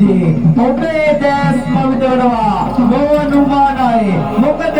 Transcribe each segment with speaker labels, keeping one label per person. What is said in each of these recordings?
Speaker 1: වෙද්දී ඔබේ දැස් පවිත්‍රනවා නොවනුමානයි. මොකද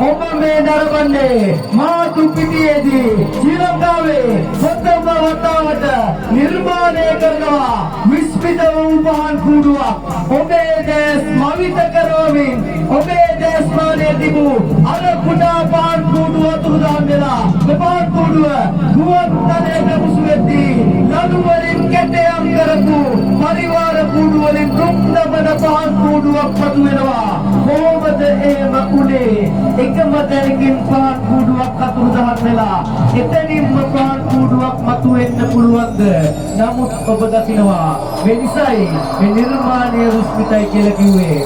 Speaker 1: ඔබ මේ දරවන්නේ මාතු පිටියේදී ශ්‍රී ලංකාවේ ප්‍රථම වතාවට නිර්මාණය කරනවා විස්මිත වූ පහන් කූඩුවක්. ඔබේ දැස් මවිත කරවමින් ඔබේ දැස් මානයේ තිබූ අර කුඩා පහන් කූඩුව අතුරුදහන් වෙලා පහන් කූඩුව ගුවන් තලයට මුසු වෙද්දී ලනු වලින් කැටයම් කරපු පරිවාර කූඩු වලින් දුක්නබන පහන් කූඩුවක් පතු වෙනවා. කොහොමද එහෙම උනේ? එකම තැනකින් පහන් කූඩුවක් අතුරුදහන් වෙලා එතනින්ම පහන් කූඩුවක් මතුවෙන්න පුළුවන්ද? නමුත් ඔබ දකිනවා මේ නිසයි මේ නිර්මාණය රුස්මිතයි කියලා කිව්වේ.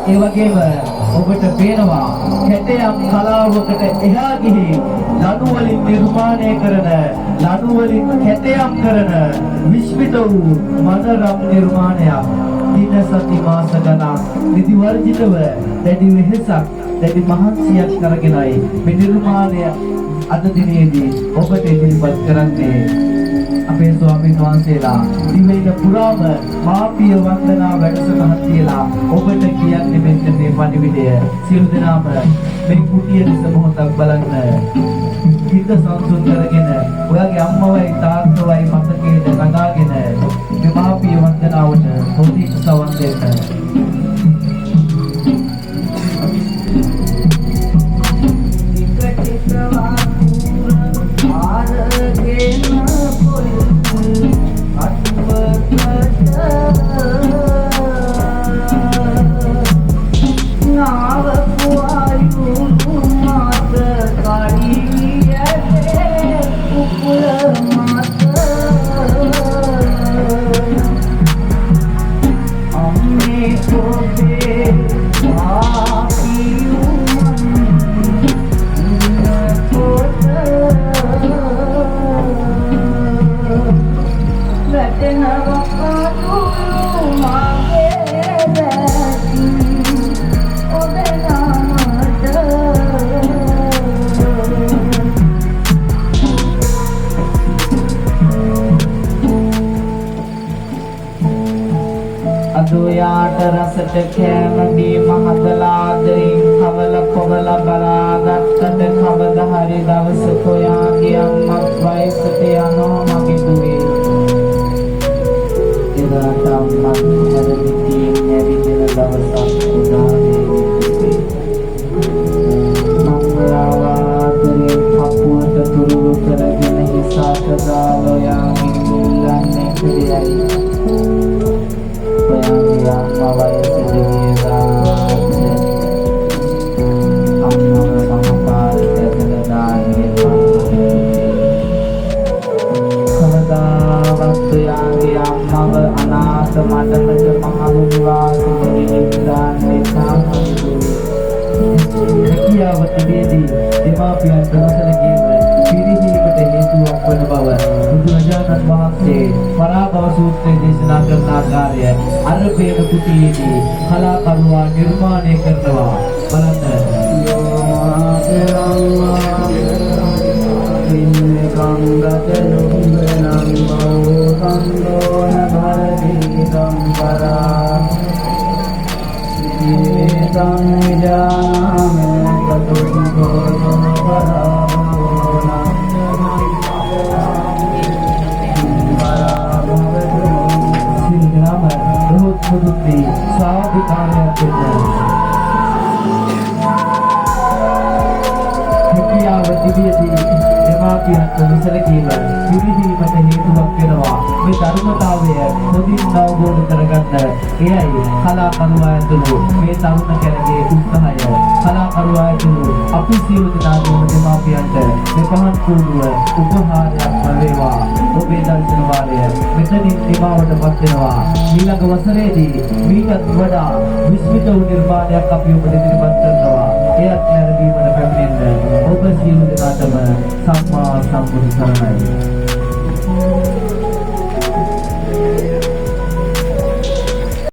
Speaker 1: ඒ වගේම ඔබට පේනවා කැටයම් කලාවකට එහා ගිහින් ලනු වලින් නිර්මාණය කරන ලනු වලින් කැටයම් කරන විශ්මිත වූ මනරම් නිර්මාණයක් දින සති මාස ගණන් නිදි වර්ජිතව දැඩි වෙහසක් දැඩි මහන්සියක් කරගෙනයි මේ නිර්මාණය අද දිනේදී ඔබට ඉදිරිපත් කරන්නේ. අපේ ස්වාමීන් වහන්සේලා දිවයින පුරාම මාපිය වන්දනා වැඩසටහන් තියලා ඔබට කියන්නේ මෙන්න මේ පණිවිඩය. සියලු දෙනාම මේ කුටිය දෙස මොහොතක් බලන්න. හිත සංසුන් කරගෙන ඔයාගේ අම්මවයි තාත්තවයි මතකයේ නගාගෙන මේ මාපිය වන්දනාවට හොඳින් සවන් දෙන්න. රසට කෑම බීම හදලා ආදරෙන් කවල කොවල බලාගත්තට කවද හරි දවසක ඔයාගේ අම්මත් වයසට යනවා මගේ දුවේ. එදාට අම්මත් හැරමිටියෙන් ඇවිදින දවසක් උදානේ මංගලාවාදරෙන් පපුවට තුරුළු කරගෙන හිසාට දාල ඔයාගෙන් ඉල්ලන්නේ පිළියයි. අම්මා වයසට ගියලා අම්මව සමපාරට ඇදලා දාන්නේ කවදාවත් ඔයාගේ අම්මව අනාථ මඩමට මහලු නිවාසෙට දාන්නේ නැහැ. කියාවතේදී දෙමාපියන් දවසලකීම පිරිහීමට හේතුවක් වන බව බුදුරජාණන් වහන්සේ පරාභව සූත්‍රයේ දේශනා කරන ආකාරය අරබේන කුටියේදී කලාකරුවා නිර්මාණය කරනවා. බලන්න. සැලකීම පිළිහිීමට හේතුවක් වෙනවා. මේ ධර්මතාවය හොඳින් අවබෝධ කරගන්න එයයි කලාකරුවා ඇතුළු මේ තරුණ කැරගේ උත්සාහය. කලාකරුවා ඇතුළු අපි සියලු දෙනාගේම දෙමාපියන්ට මේ පහන් කූඩුව උපහාරයක් වේවා. ඔබේ දර්ශන වාරය මෙතනින් නිමාවටපත් වෙනවා. ඊළඟ වසරේදී මීටත් වඩා විස්මිත වූ නිර්මාණයක් අපි ඔබට ඉදිරිපත් කරනවා. එයත් නැරඹීමට පැමිණෙන්න ඔබ සියලු දෙනාටම සම්මා සම්බුදු සරණයි.